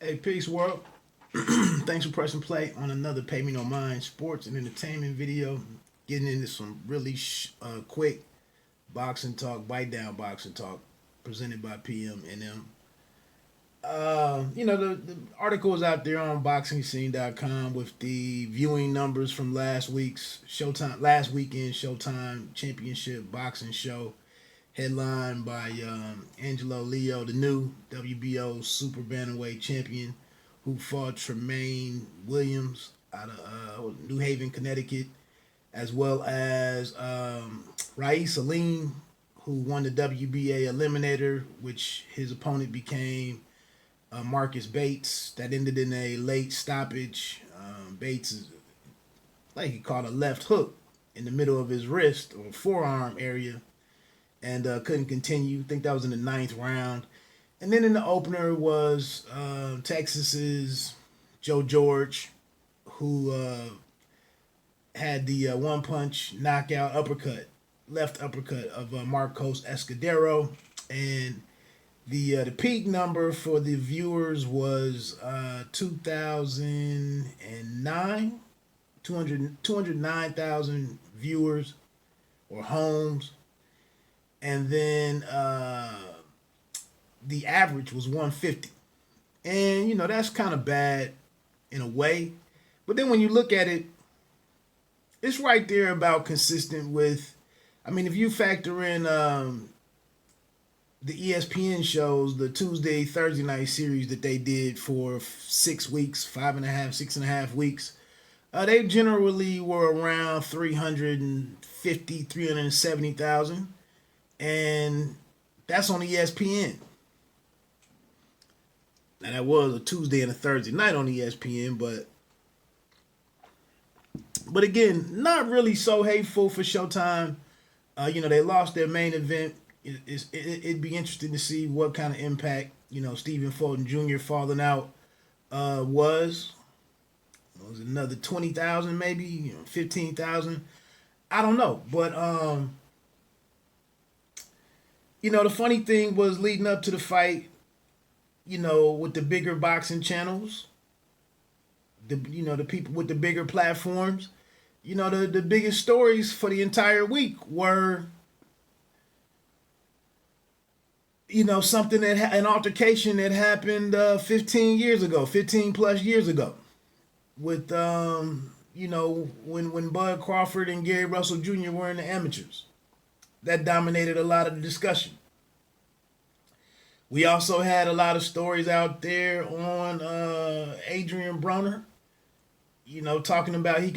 Hey, peace, world. Thanks for pressing play on another Pay Me No Mind sports and entertainment video. Getting into some really quick boxing talk, bite down boxing talk, presented by PM&M. The article is out there on BoxingScene.com with the viewing numbers from last weekend Showtime Championship boxing show, headlined by Angelo Leo, the new WBO super bantamweight champion, who fought Tramaine Williams out of New Haven, Connecticut, as well as Salim, who won the WBA Eliminator, which his opponent became Marcus Bates. That ended in a late stoppage. Bates is like he caught a left hook in the middle of his wrist or forearm area and couldn't continue. I think that was in the ninth round. And then in the opener was Texas's Joe George, who had the one punch knockout left uppercut of Marcos Escudero. And the peak number for the viewers was 2009, 209,000 viewers or homes. And then the average was 150. And, that's kind of bad in a way. But then when you look at it, it's right there about consistent with, if you factor in the ESPN shows, the Tuesday, Thursday night series that they did for 6 weeks, 6.5 weeks, they generally were around 350, 370,000. And that's on ESPN. Now that was a Tuesday and a Thursday night on ESPN, but again, not really so hateful for Showtime. They lost their main event. It'd be interesting to see what kind of impact Stephen Fulton Jr. falling out was. It was another 20,000, maybe 15,000. I don't know, but the funny thing was leading up to the fight, with the bigger boxing channels, the people with the bigger platforms, the biggest stories for the entire week were, an altercation that happened 15 plus years ago, with when Bud Crawford and Gary Russell Jr. were in the amateurs. That dominated a lot of the discussion. We also had a lot of stories out there on Adrian Broner, talking about he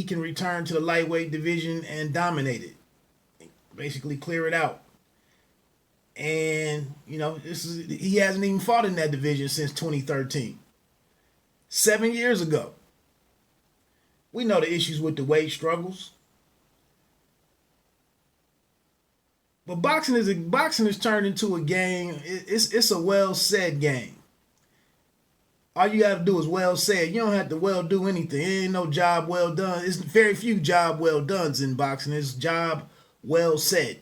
can return to the lightweight division and dominate it, basically clear it out. And, he hasn't even fought in that division since 2013. 7 years ago. We know the issues with the weight struggles. But boxing is turned into a game. It's a well said game. All you got to do is well said. You don't have to well do anything. It ain't no job well done. It's very few job well dones in boxing. It's job well said,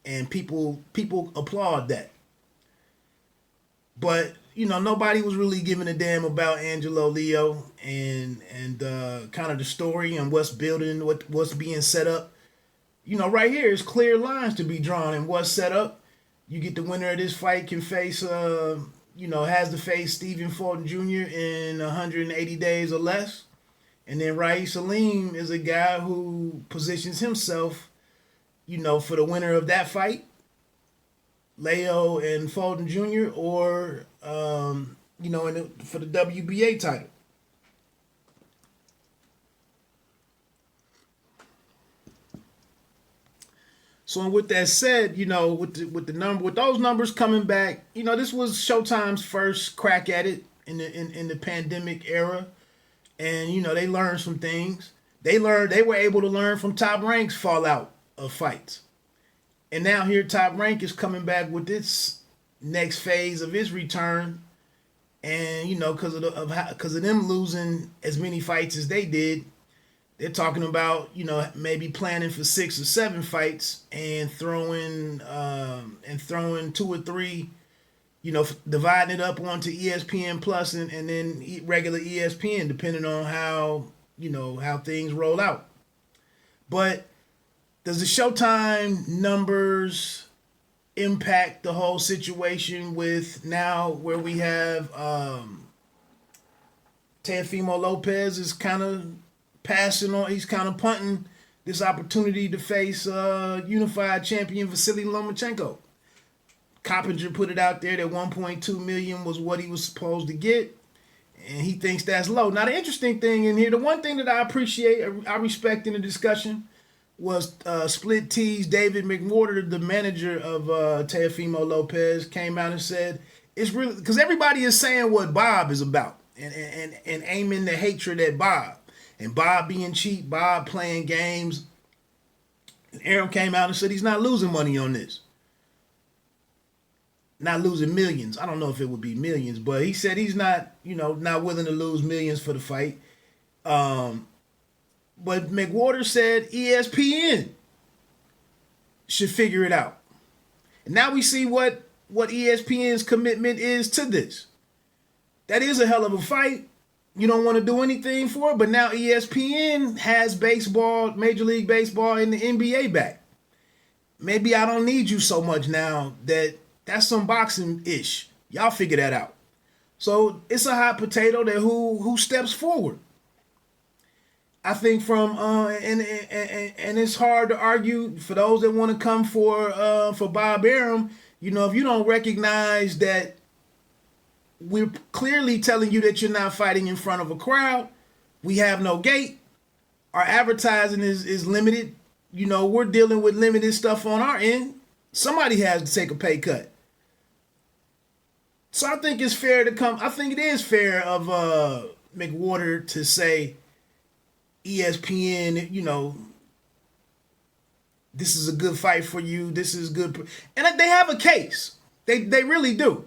and people applaud that. But nobody was really giving a damn about Angelo Leo and kind of the story and what's being set up. Right here is clear lines to be drawn and what's set up. You get the winner of this fight can face, has to face Stephen Fulton Jr. in 180 days or less. And then Salim is a guy who positions himself, for the winner of that fight, Leo and Fulton Jr., or, for the WBA title. So with that said, with those numbers coming back, this was Showtime's first crack at it in the pandemic era, and they learned some things. They were able to learn from Top Rank's fallout of fights, and now here Top Rank is coming back with its next phase of its return, and because of them losing as many fights as they did. They're talking about, maybe planning for 6 or 7 fights and throwing 2 or 3, dividing it up onto ESPN Plus and then regular ESPN, depending on how things roll out. But does the Showtime numbers impact the whole situation with now where we have Teofimo Lopez is kind of passing on, he's kind of punting this opportunity to face unified champion Vasiliy Lomachencko. Coppinger put it out there that 1.2 million was what he was supposed to get, and he thinks that's low. Now, the interesting thing in here, the one thing that I appreciate, I respect in the discussion, was Split T's David McWater, the manager of Teofimo Lopez, came out and said it's really because everybody is saying what Bob is about and aiming the hatred at Bob. And Bob being cheap, Bob playing games. And Arum came out and said he's not losing money on this. Not losing millions. I don't know if it would be millions, but he said he's not willing to lose millions for the fight. But McWater said ESPN should figure it out. And now we see what ESPN's commitment is to this. That is a hell of a fight. You don't want to do anything for it, but now ESPN has baseball, Major League Baseball, and the NBA back. Maybe I don't need you so much now that's some boxing-ish. Y'all figure that out. So it's a hot potato that who steps forward. I think from and it's hard to argue for those that want to come for Bob Arum. If you don't recognize that we're clearly telling you that you're not fighting in front of a crowd. We have no gate. Our advertising is limited. We're dealing with limited stuff on our end. Somebody has to take a pay cut. So I think it's fair to come. I think it is fair of McWater to say ESPN, this is a good fight for you. This is good. And they have a case. They really do.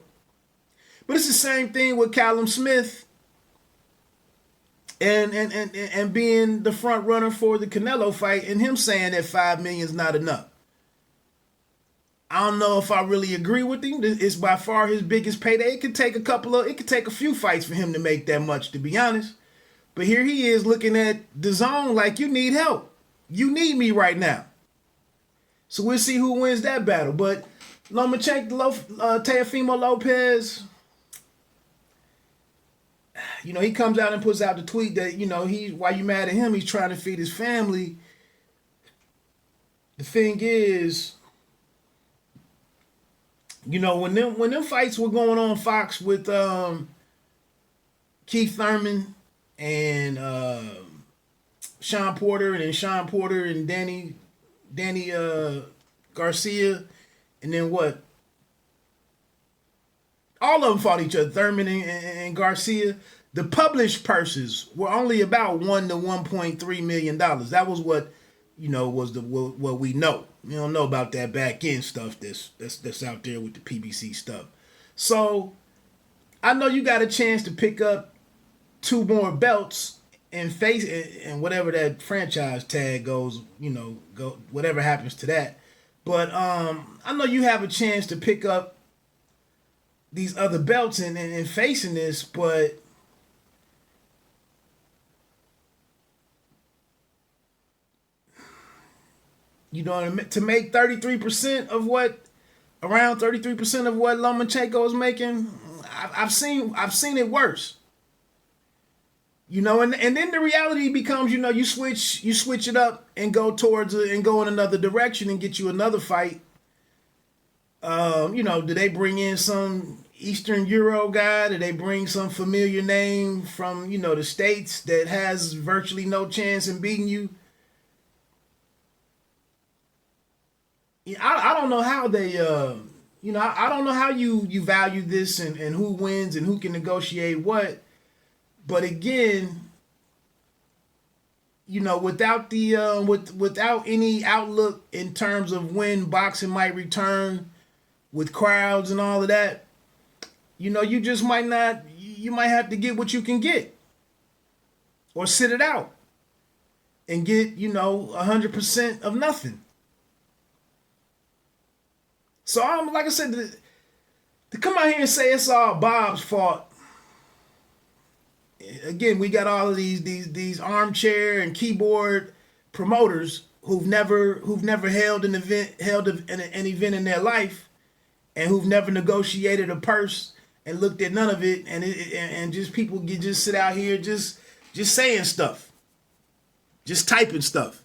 But it's the same thing with Callum Smith and being the front runner for the Canelo fight and him saying that $5 million is not enough. I don't know if I really agree with him. It's by far his biggest payday. It could take a few fights for him to make that much, to be honest. But here he is looking at the zone like, you need help. You need me right now. So we'll see who wins that battle. But Teofimo Lopez, he comes out and puts out the tweet that, why you mad at him? He's trying to feed his family. The thing is, when them fights were going on Fox with Keith Thurman and Sean Porter and Danny Garcia, and then what? All of them fought each other, Thurman and Garcia. The published purses were only about $1 to $1.3 million. That was what was what we know. We don't know about that back end stuff that's out there with the PBC stuff. So I know you got a chance to pick up 2 more belts and face and whatever that franchise tag goes, go whatever happens to that. But I know you have a chance to pick up these other belts and facing this, but to make 33% of what Lomachenko is making, I've seen it worse. And then the reality becomes, you switch it up and go in another direction and get you another fight. Do they bring in some Eastern Euro guy? Do they bring some familiar name from, the States that has virtually no chance in beating you? I don't know how they, I don't know how you value this and who wins and who can negotiate what. But again, without without any outlook in terms of when boxing might return with crowds and all of that, you just might not. You might have to get what you can get, or sit it out, and get 100% of nothing. So like I said, To come out here and say it's all Bob's fault. Again, we got all of these armchair and keyboard promoters who've never held an event in their life, and who've never negotiated a purse and looked at none of it, and just people just sit out here just saying stuff, just typing stuff.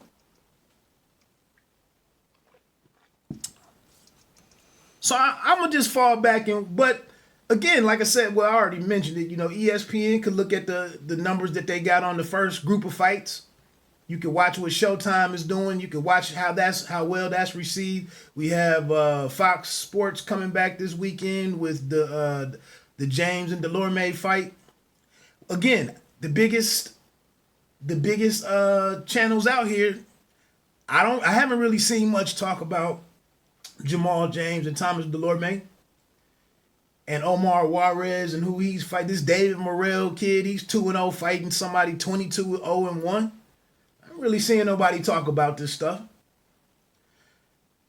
So I'm gonna just fall back but again, like I said, well, I already mentioned it. ESPN could look at the numbers that they got on the first group of fights. You can watch what Showtime is doing. You can watch how well that's received. We have Fox Sports coming back this weekend with the James and Delorme fight. Again, the biggest channels out here. I haven't really seen much talk about Jamal James and Thomas Delorme and Omar Juarez and who he's fighting. This David Morrell kid, he's 2-0 fighting somebody 22-0-1. I'm really seeing nobody talk about this stuff.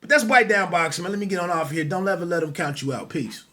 But that's Bite Down Boxing, man. Let me get on off here. Don't ever let them count you out. Peace.